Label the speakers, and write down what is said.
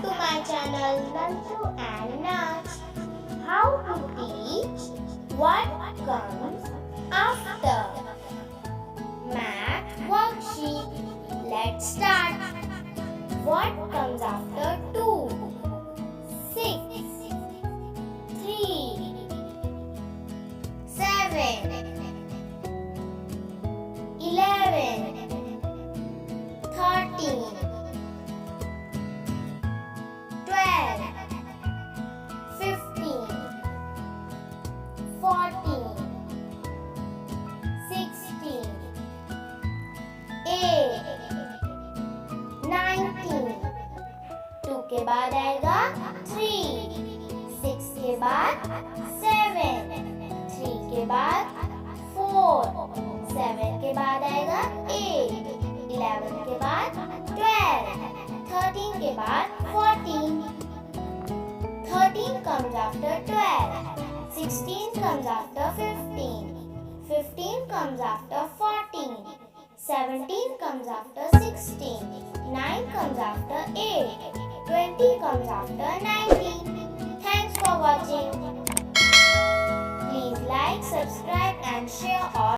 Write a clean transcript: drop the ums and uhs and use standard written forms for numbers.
Speaker 1: to my channel Nanshu and Naksh. How to teach what comes after. Math worksheet. Let's start. What comes after 2? 6, 3, 7, 11, 13, 12, 15, 14, 16, 8, 19. 2 के बाद आएगा 3, 6 के बाद 7, 3 के बाद 4, 7 के बाद आएगा 8, 11 के बाद 12, 13 के बाद 14. 13 comes after 12, 16 comes after 15, 15 comes after 14, 17 comes after 16, 9 comes after 8, 20 comes after 19. Thanks for watching. Please like, subscribe and share all.